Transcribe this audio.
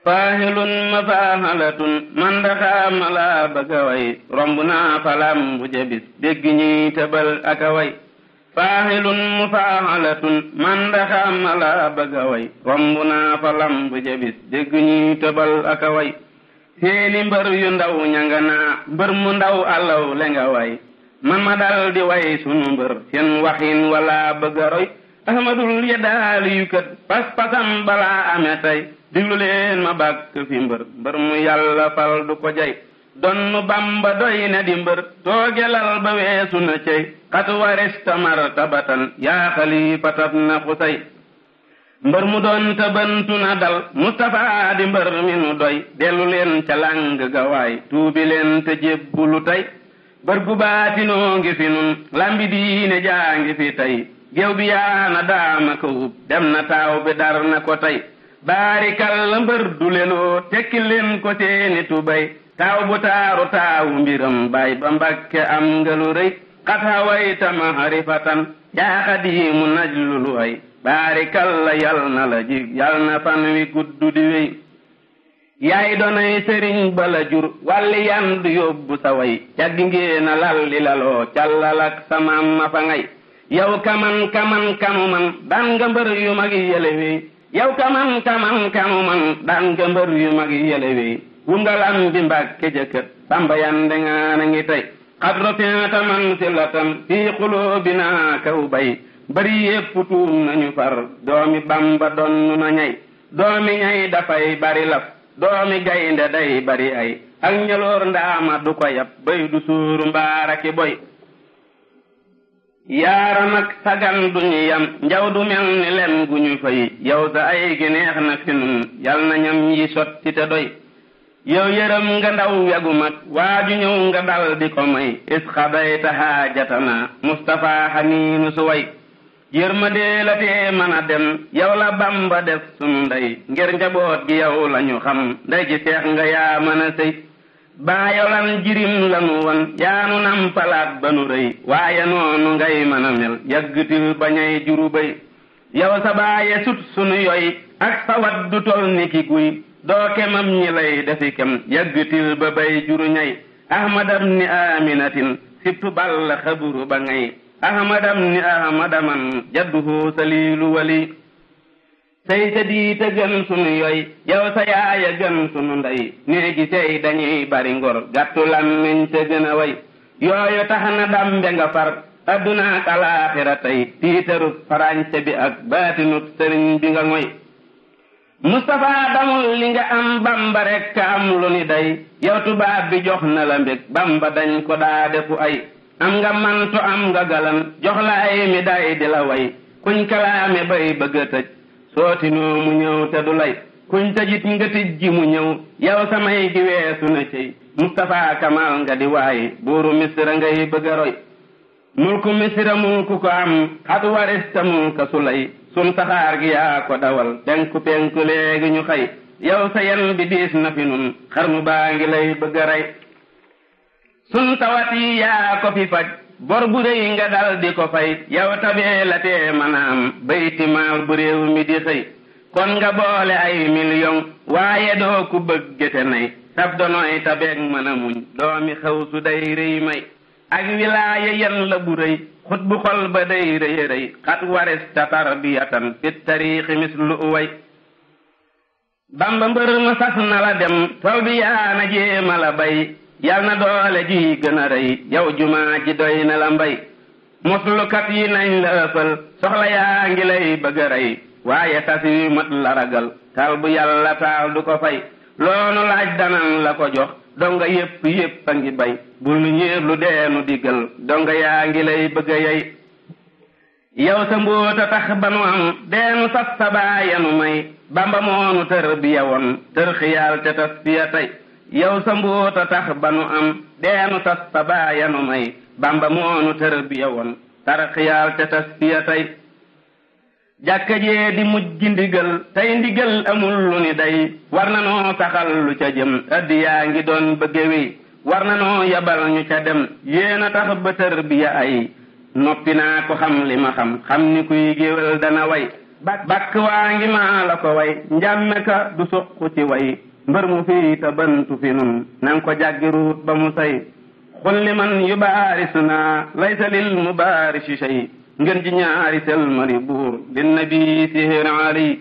faahilun mafaahalatun man daxaama laa bëgga way romb naa falam bu jabis dégg ñiy tëbal aka way faahilun mufaahalatun man daxaama laa bëgga way romb naa falam bu jabis dégg ñiy tëbal aka way seeni mbër yu ndaw ñanga naa mbër mu ndaw alaw le nga way man ma dal di way sunu mbër seen waxin wala bëgga roy ahmadul yadaali yu kët pas-pasam balaa ame tey diglu leen ma bàkk fi mbër mu yàlla fal du ko jay donnu Bamba doy na di mbër toogelal ba weesu na cey xat warista martabatan yaa xalifatab na xusay mbër mu doon tëbantu na dal Mustafa di mbër mi nu doy dellu leen ca làng gawaay tuubi leen te jébbulu tey bër gu baatinoo ngi fi nun lambi diine jaa ngi fi tey géew bi yaana daama ko ub dem na taaw bi dar na ko tey baarikal la mbër du leloo tekki leen ko seeni tubay taaw bu taaru taawu mbiram bay ba Mbakke am ngalu rëy xat hawayta maharifatan yaa xadiimu najlulu ay baarikal la yal na la jig yal na fan wi guddu di wey yaay donay sëriñ bala jur walli yandu yóbbu sa way jaggi ngeen a lalli laloo callalak samam ma fa ngay yow kaman kanu man daan nga mbër yu mag yele wey yow kaman kanu man daan nga mbër yu mag yele wey wungalam bi Mbàkke jëkkër Samba yande ngaana ngi tey xadro fiata man silatan fii xulóobina kaw bay bari yépp tuum nañu far doomi Bamba donnu na ñay doomi ñay dafay bari laf doomi gaynde day bari ay ak ñaloor ndaama du ko yab bay du suuru mbaaraki boy yaaram ak sagan duñu yam njaw du mel ni lem gu ñu fay yow sa ay gi neex na fi nun yal na ñam yi sotti te doy yow yërëm nga ndaw yagu mag waaju ñëw nga dal di ko may is xadayta haajatana Mustafa xaniinu su way yërmande la tee mën a dem yow la Bamba def sunu ndey ngir njaboot gi yow lañu xam ndey ji seex nga yaa mën a sëy baayolan jirim lanu won yaanu nampalaat ba nu rëy waaye noonu ngay mën a mel yàggtil bañay juru bay yow sa baaye sut sunu yoy ak sa wat du tol ni ki guy doo kemam ñi lay defi kem yàggtil ba bay juru ñay ahmadam ni aminatin sibtu ball xaburu ba ngay ahmadam ni ahmadaman jadduhu salilu wali say sa diita gën sunu yoy yow sa yaaya gën sunu ndey néegi sey dañuy bari ngor gàttu lammiñ te gën a way yooyu tax na dambe nga far adduna ak alaaxira tey tiitarut farañse bi ak baatinut sëriñ bi nga ngoy Mustafa damul li nga am Bamba rek ka am lu ni day yow tubaab bi jox na la mbég Bamba dañ ko daa defu ay am nga manto am nga galan jox la ay mi day di la way kuñ kalaame bay bëgg a tëj sootinoo mu ñëw te du lay kuñ tëjit nga tijji mu ñëw yow samay gi weesu na cey Mustafa Kamal nga di waaye buuru Misra ngay bëgg a roy mulku Misra mulku ko am xat warista mulka Sulay sun saxaar gi yaa ko dawal penku léegi ñu xëy yow sa yen bi diis na fi nun xarnu baa ngi lay bëgg a rey sun tawat yi yaa ko fi faj bor bu rëy nga dal di ko fay yow tabee la tee manaam bayti maal bu réew mi di xëy kon nga boole ay million waaye doo ku bëggete nay sab donoy tabeeg mën a muñ doomi xaw su day rëy may ak wilaaya yen la bu rëy xut bu xol ba day rëy rëy xat waris ta tarbiyatan fit tariixi mislu uway Bamba mbër ma sas na la dem tol bi yaa na jéema la bay yal na doole ji gën a rëy yow jumaa ji doy na la mbay moslukat yi nañ la ëppal soxla yaa ngi lay bëgg a rëy waaye tas wi mat la ragal kal bu yàlla taal du ko fay loonu laaj danan la ko jox donga yépp a ngi bay bul nu ñeer lu deenu diggal donga yaa ngi lay bëgg a yey yow sa mbóota tax ba nu am deenu sas sa baayanu may Bamba moonu tër bi yawoon tër xiyaal te tas fiya tey yow sa mbóota tax ba nu am deenu sas sa baayanu may Bamba moonu tër bi yawoon tar xiyaal te tas fiya tey jàkka jee di mujj ndigal tey ndigal amul lu ni day war na noo saxal lu ca jëm addi yaa ngi doon bëgge wi war na noo yabal ñu ca dem yéena tax ba tër bi ya ay noppi naa ko xam li ma xam ni kuy géwél dana way bakk waa ngi maa la ko way njàmme ka du suq ci way mbër mu fii ta bantu fi nun nang ko jaggi ruut ba mu say xulli man yu baarisuna laysa lil mubaarisi shay ngeen ji ñaari sel mari buur lin nabi sihir ali